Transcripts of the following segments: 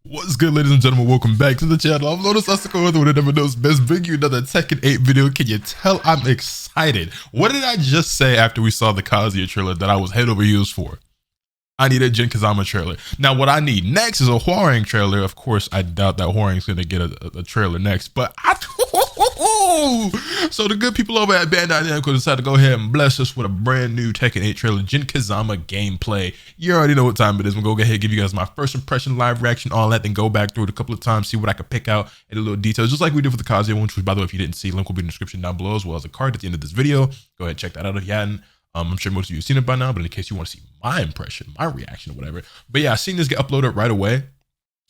What's good, ladies and gentlemen? Welcome back to the channel. I'm LotusAsakura, the one that never knows best. Bring you another Tekken 8 video. Can you tell I'm excited? What did I just say after we saw the Kazuya trailer that I was head over heels for? I need a Jin Kazama trailer. Now, what I need next is a Hwoarang trailer. Of course, I doubt that Hwoarang's going to get a trailer next, but so the good people over at Bandai Namco decided to go ahead and bless us with a brand new Tekken 8 trailer, Jin Kazama gameplay. You already know what time it is. I'm going to go ahead and give you guys my first impression, live reaction, all that, then go back through it a couple of times, see what I could pick out, and a little details, just like we did for the Kazuya one, which, by the way, if you didn't see, link will be in the description down below, as well as a card at the end of this video. Go ahead and check that out if you hadn't. I'm sure most of you have seen it by now, but in case you want to see my impression, my reaction, or whatever. But yeah, I seen this get uploaded right away.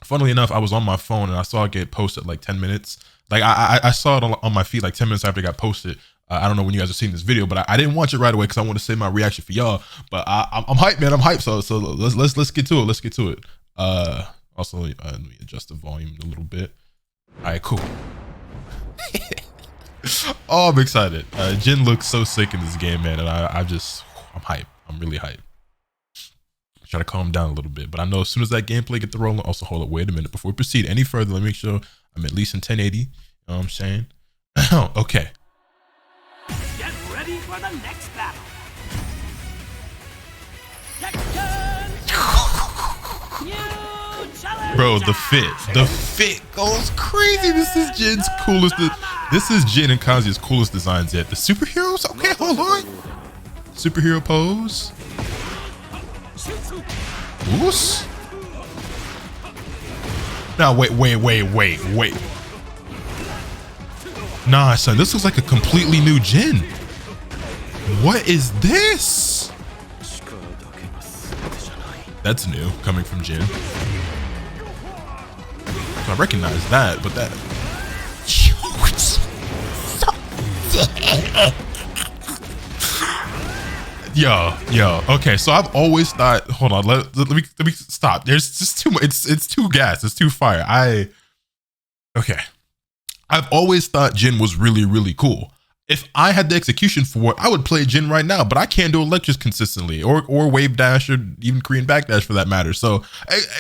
Funnily enough, I was on my phone and I saw it get posted like 10 minutes. Like I saw it on my feed like 10 minutes after it got posted. I don't know when you guys are seeing this video, but I didn't watch it right away because I want to save my reaction for y'all. But I'm hyped, man. I'm hyped. So let's get to it. Let's get to it. Also, let me adjust the volume a little bit. All right, cool. Oh, I'm excited. Jin looks so sick in this game, man, and I'm hyped. I'm really hyped. Try to calm down a little bit, but I know as soon as that gameplay get the rolling. Also, hold up, wait a minute before we proceed any further. Let me make sure I'm at least in 1080. You know what I'm saying? Okay. Get ready for the next battle. Tekken! New challenge! Bro, the fit goes crazy. This is Jin's coolest. This is Jin and Kazuya's coolest designs yet. The superheroes? Okay, hold on. Superhero pose. Oos. Now wait. Nah, son, this looks like a completely new Jin. What is this? That's new, coming from Jin. So I recognize that, but that. Yo. Okay, so I've always thought. Hold on, let me stop. There's just too much. It's too gas. It's too fire. Okay. I've always thought Jin was really cool. If I had the execution for it, I would play Jin right now, but I can't do electros consistently, or wave dash, or even Korean backdash for that matter. So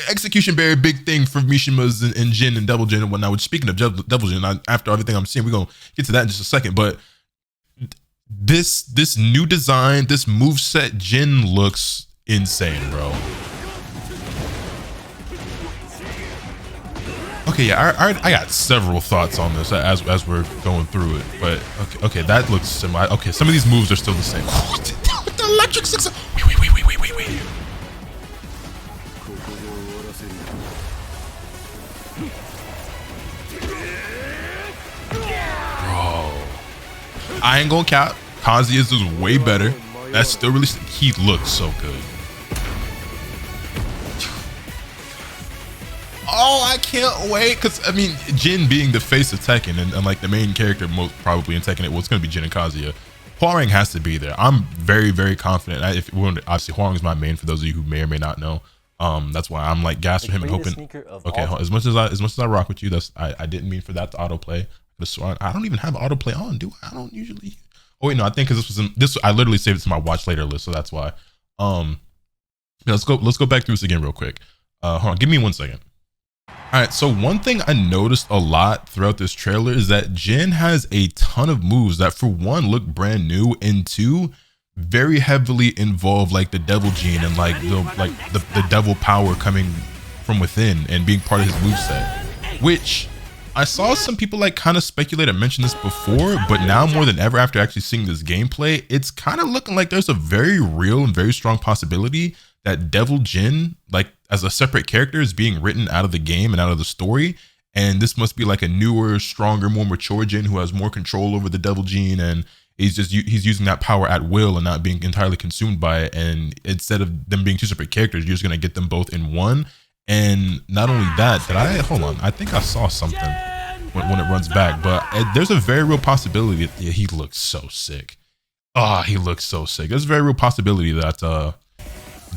execution very big thing for Mishima's and Jin and Devil Jin and whatnot. Which, speaking of Devil Jin, after everything I'm seeing, we're gonna get to that in just a second. But this new design, this moveset, Jin looks insane, bro. Okay, yeah, I got several thoughts on this as we're going through it, but okay, that looks similar. Okay, some of these moves are still the same. The electric six. Wait. Bro, I ain't gonna cap. Kazuya's is way better. That's still really. He looks so good. Oh, I can't wait, because I mean, Jin being the face of Tekken and like the main character most probably in Tekken, well, it's going to be Jin and Kazuya. Hwoarang has to be there. I'm very confident. Obviously, Hwoarang is my main for those of you who may or may not know. That's why I'm like gassed for him and hoping. Okay, as much as I rock with you, I didn't mean for that to autoplay. I don't even have autoplay on, do I? I don't usually. Oh wait, no, I think because this I literally saved it to my watch later list, so that's why. Let's go back through this again real quick. Hold on, give me 1 second. All right, so one thing I noticed a lot throughout this trailer is that Jin has a ton of moves that, for one, look brand new, and two, very heavily involve like the devil gene and like the devil power coming from within and being part of his moveset, which I saw some people like kind of speculate and mention this before, but now more than ever after actually seeing this gameplay, it's kind of looking like there's a very real and very strong possibility that Devil Jin, like as a separate character, is being written out of the game and out of the story. And this must be like a newer, stronger, more mature Jin who has more control over the Devil Gene, and he's using that power at will and not being entirely consumed by it. And instead of them being two separate characters, you're just gonna get them both in one. And not only that, hold on, I think I saw something when it runs back, but there's a very real possibility that he looks so sick. He looks so sick. There's a very real possibility that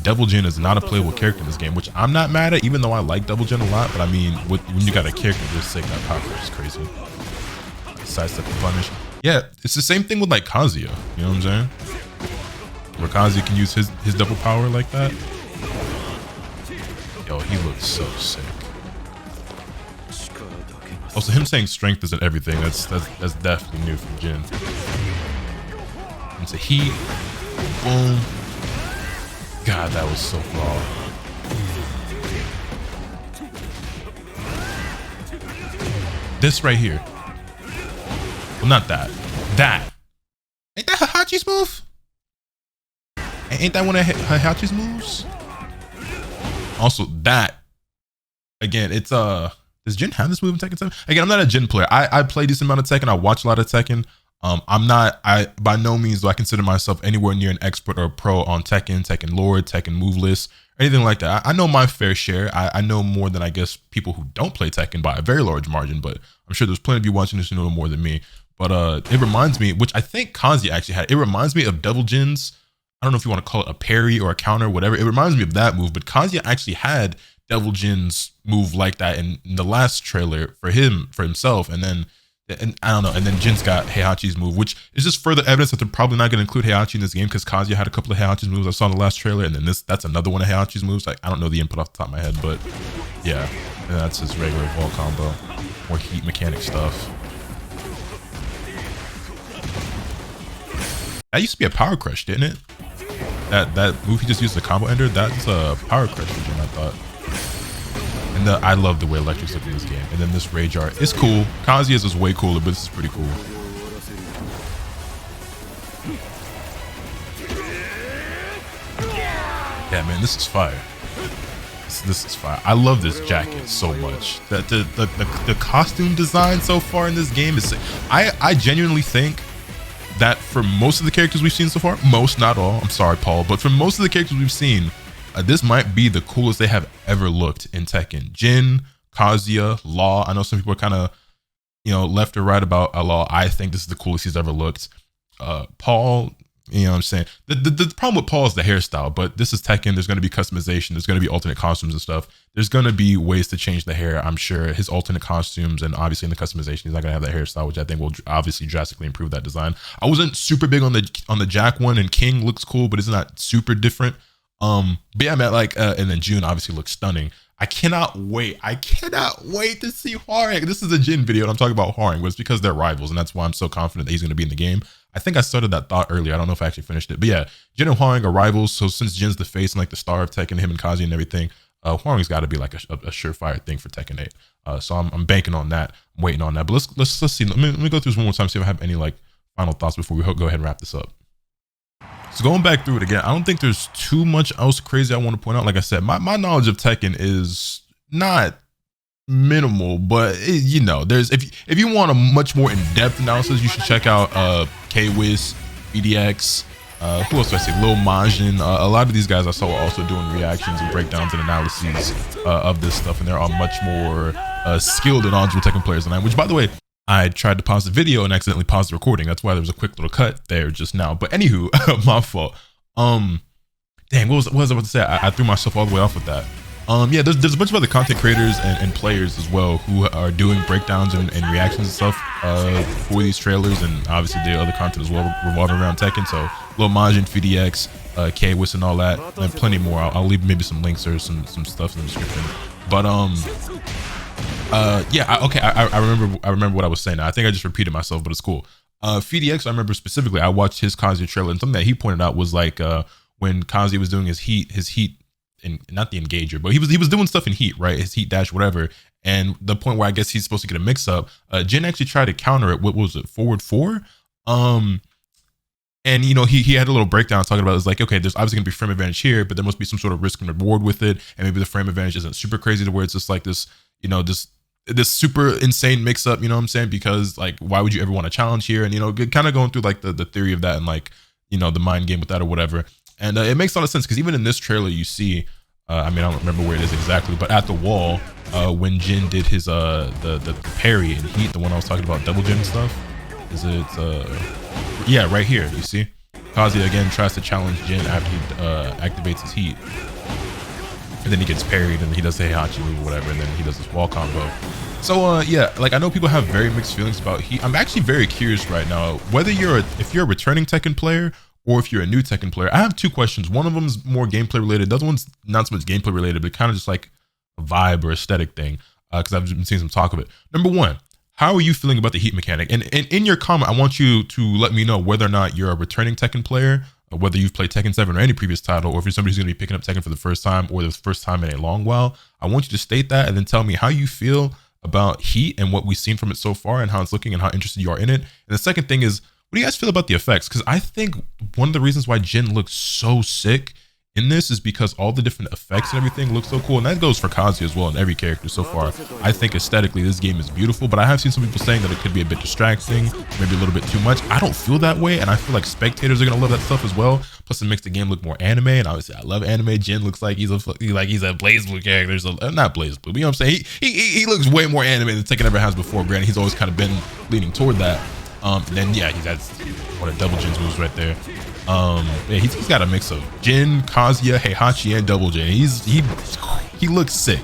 Devil Jin is not a playable character in this game, which I'm not mad at, even though I like Devil Jin a lot. But I mean, when you got a character this sick, that power is crazy. Sidestep and punish. Yeah, it's the same thing with like Kazuya. You know what I'm saying? Where Kazuya can use his double power like that. Yo, he looks so sick. Also, him saying strength isn't everything. That's definitely new from Jin. Into heat. Boom. God, that was so raw. This right here. Well, not that. That. Ain't that Heihachi's move? Ain't that one of Heihachi's moves? Also, that. Again, it's does Jin have this move in Tekken 7? Again, I'm not a Jin player. I play a decent amount of Tekken. I watch a lot of Tekken. By no means do I consider myself anywhere near an expert or a pro on Tekken lore, Tekken move list, or anything like that. I know my fair share. I know more than I guess people who don't play Tekken by a very large margin, but I'm sure there's plenty of you watching this who know more than me. But it reminds me, which I think Kazuya actually had, it reminds me of Devil Jin's, I don't know if you want to call it a parry or a counter, whatever. It reminds me of that move, but Kazuya actually had Devil Jin's move like that in the last trailer for himself, and I don't know, and then Jin's got Heihachi's move, which is just further evidence that they're probably not going to include Heihachi in this game, because Kazuya had a couple of Heihachi's moves I saw in the last trailer, and then that's another one of Heihachi's moves. Like, I don't know the input off the top of my head, but yeah, and that's his regular wall combo, more heat mechanic stuff. That used to be a power crush, didn't it? That move he just used, the combo ender, that's a power crush for Jin, I thought. And I love the way Electric's look in this game. And then this Rage Art is cool. Kazuya's is way cooler, but this is pretty cool. Yeah, man, this is fire. This is fire. I love this jacket so much. The costume design so far in this game is sick. I genuinely think that for most of the characters we've seen so far, most, not all, I'm sorry, Paul, but for most of the characters we've seen, this might be the coolest they have ever looked in Tekken. Jin, Kazuya, Law. I know some people are kind of, left or right about Law. I think this is the coolest he's ever looked. Paul, you know what I'm saying? The problem with Paul is the hairstyle, but this is Tekken. There's going to be customization. There's going to be alternate costumes and stuff. There's going to be ways to change the hair, I'm sure. His alternate costumes, and obviously in the customization, he's not going to have that hairstyle, which I think will obviously drastically improve that design. I wasn't super big on the Jack one, and King looks cool, but it's not super different. But yeah, man, and then June obviously looks stunning. I cannot wait to see Hwoarang. This is a Jin video and I'm talking about Hwoarang, but it's because they're rivals, and that's why I'm so confident that he's going to be in the game. I think I started that thought earlier. I don't know if I actually finished it, but yeah, Jin and Hwoarang are rivals. So since Jin's the face and like the star of Tekken, him and Kazuya and everything, Hwoarang's got to be like a surefire thing for Tekken 8. So I'm banking on that. I'm waiting on that. But let's see. Let me go through this one more time, see if I have any like final thoughts before we go ahead and wrap this up. So going back through it again, I don't think there's too much else crazy I want to point out. Like I said, my knowledge of Tekken is not minimal, but there's if you want a much more in-depth analysis, you should check out K-Wiz, BDX, who else do I see? Lil Majin. A lot of these guys I saw were also doing reactions and breakdowns and analyses of this stuff, and they're all much more skilled and knowledgeable Tekken players than I am, which, by the way, I tried to pause the video and accidentally paused the recording. That's why there was a quick little cut there just now. But anywho, my fault. Dang, what was I about to say? I threw myself all the way off with that. Yeah, there's a bunch of other content creators and players as well who are doing breakdowns and reactions and stuff for these trailers, and obviously the other content as well revolving around Tekken. So Lil Majin, FDX, K-Wiz and all that, and plenty more. I'll leave maybe some links or some stuff in the description. But yeah, I remember what I was saying. I think I just repeated myself, but it's cool. FDX, I remember specifically, I watched his Kazuya trailer, and something that he pointed out was like when Kazuya was doing his heat, and not the engager, but he was doing stuff in heat, right? His heat dash, whatever. And the point where I guess he's supposed to get a mix up, Jin actually tried to counter it. What was it? Forward 4? And he had a little breakdown talking about, it's like, okay, there's obviously gonna be frame advantage here, but there must be some sort of risk and reward with it, and maybe the frame advantage isn't super crazy to where it's just like this, this super insane mix up, you know what I'm saying? Because like, why would you ever want to challenge here? And kind of going through like the theory of that and like the mind game with that or whatever. And it makes a lot of sense, because even in this trailer you see, I don't remember where it is exactly, but at the wall, when Jin did his the parry and heat, the one I was talking about, double Jin stuff, is it yeah, right here, you see Kazuya again tries to challenge Jin after he activates his heat, and then he gets parried and he does the Heihachi move or whatever, and then he does this wall combo. So yeah, like I know people have very mixed feelings about heat. I'm actually very curious right now whether if you're a returning Tekken player or if you're a new Tekken player. I have two questions. One of them is more gameplay related. The other one's not so much gameplay related, but kind of just like a vibe or aesthetic thing. because I've been seeing some talk of it. Number one, how are you feeling about the heat mechanic? And in your comment, I want you to let me know whether or not you're a returning Tekken player, or whether you've played Tekken 7 or any previous title, or if you're somebody who's going to be picking up Tekken for the first time or the first time in a long while. I want you to state that and then tell me how you feel about heat and what we've seen from it so far and how it's looking and how interested you are in it. And the second thing is, what do you guys feel about the effects? Because I think one of the reasons why Jin looks so sick in this is because all the different effects and everything look so cool. And that goes for Kazuya as well in every character so far. I think aesthetically this game is beautiful, but I have seen some people saying that it could be a bit distracting, maybe a little bit too much. I don't feel that way, and I feel like spectators are gonna love that stuff as well. Plus it makes the game look more anime, and obviously I love anime. Jin looks like he's a BlazBlue character, so not BlazBlue, but you know what I'm saying? He looks way more anime than Tekken ever has before. Granted, he's always kind of been leaning toward that. And then yeah, he's got one of double Jin's moves right there. Yeah, he's got a mix of Jin, Kazuya, Heihachi, and double Jin. He looks sick.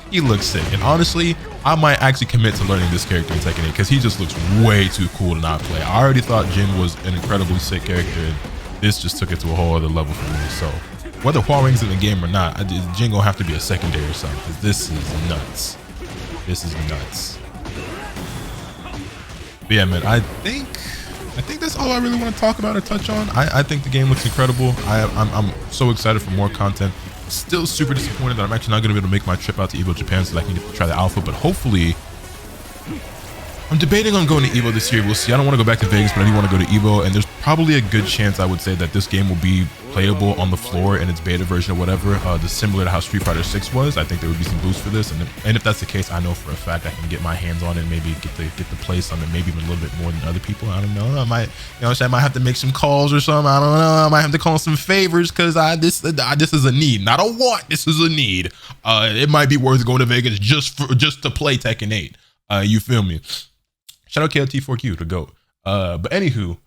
He looks sick. And honestly, I might actually commit to learning this character in Tekken 8 because he just looks way too cool to not play. I already thought Jin was an incredibly sick character, and this just took it to a whole other level for me. So whether Huareng's in the game or not, Jin gonna have to be a secondary or something, because this is nuts. This is nuts. But yeah, man, I think that's all I really want to talk about or touch on. I think the game looks incredible. I'm so excited for more content. Still super disappointed that I'm actually not going to be able to make my trip out to Evo Japan so that I can get to try the alpha, but hopefully I'm debating on going to Evo this year. We'll see. I don't want to go back to Vegas, but I do want to go to Evo, and there's probably a good chance, I would say, that this game will be playable on the floor in its beta version or whatever, similar to how Street Fighter 6 was. I think there would be some boosts for this, and if that's the case, I know for a fact I can get my hands on it and maybe get the play some, and maybe even a little bit more than other people. I don't know. I might, I might have to make some calls or something. I don't know. I might have to call some favors because this is a need, not a want. This is a need. It might be worth going to Vegas just to play Tekken 8. You feel me? Shout out KLT4Q to GOAT. But anywho,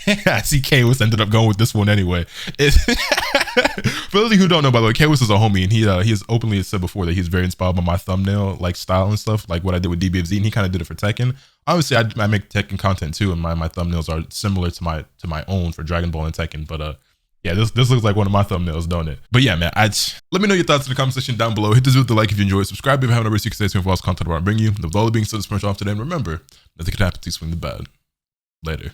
I see Kwis ended up going with this one anyway. For those of you who don't know, by the way, Kwis is a homie, and he has openly said before that he's very inspired by my thumbnail like style and stuff, like what I did with DBFZ, and he kind of did it for Tekken. Obviously, I make Tekken content too, and my thumbnails are similar to my own for Dragon Ball and Tekken. But yeah, this looks like one of my thumbnails, don't it? But yeah, man, let me know your thoughts in the comment section down below. Hit this with the like if you enjoyed. Subscribe if you haven't already, so you can stay tuned for all this content I want to bring you. With all that being said, let's finish off today. And remember, nothing can happen to you swing the bat. Later.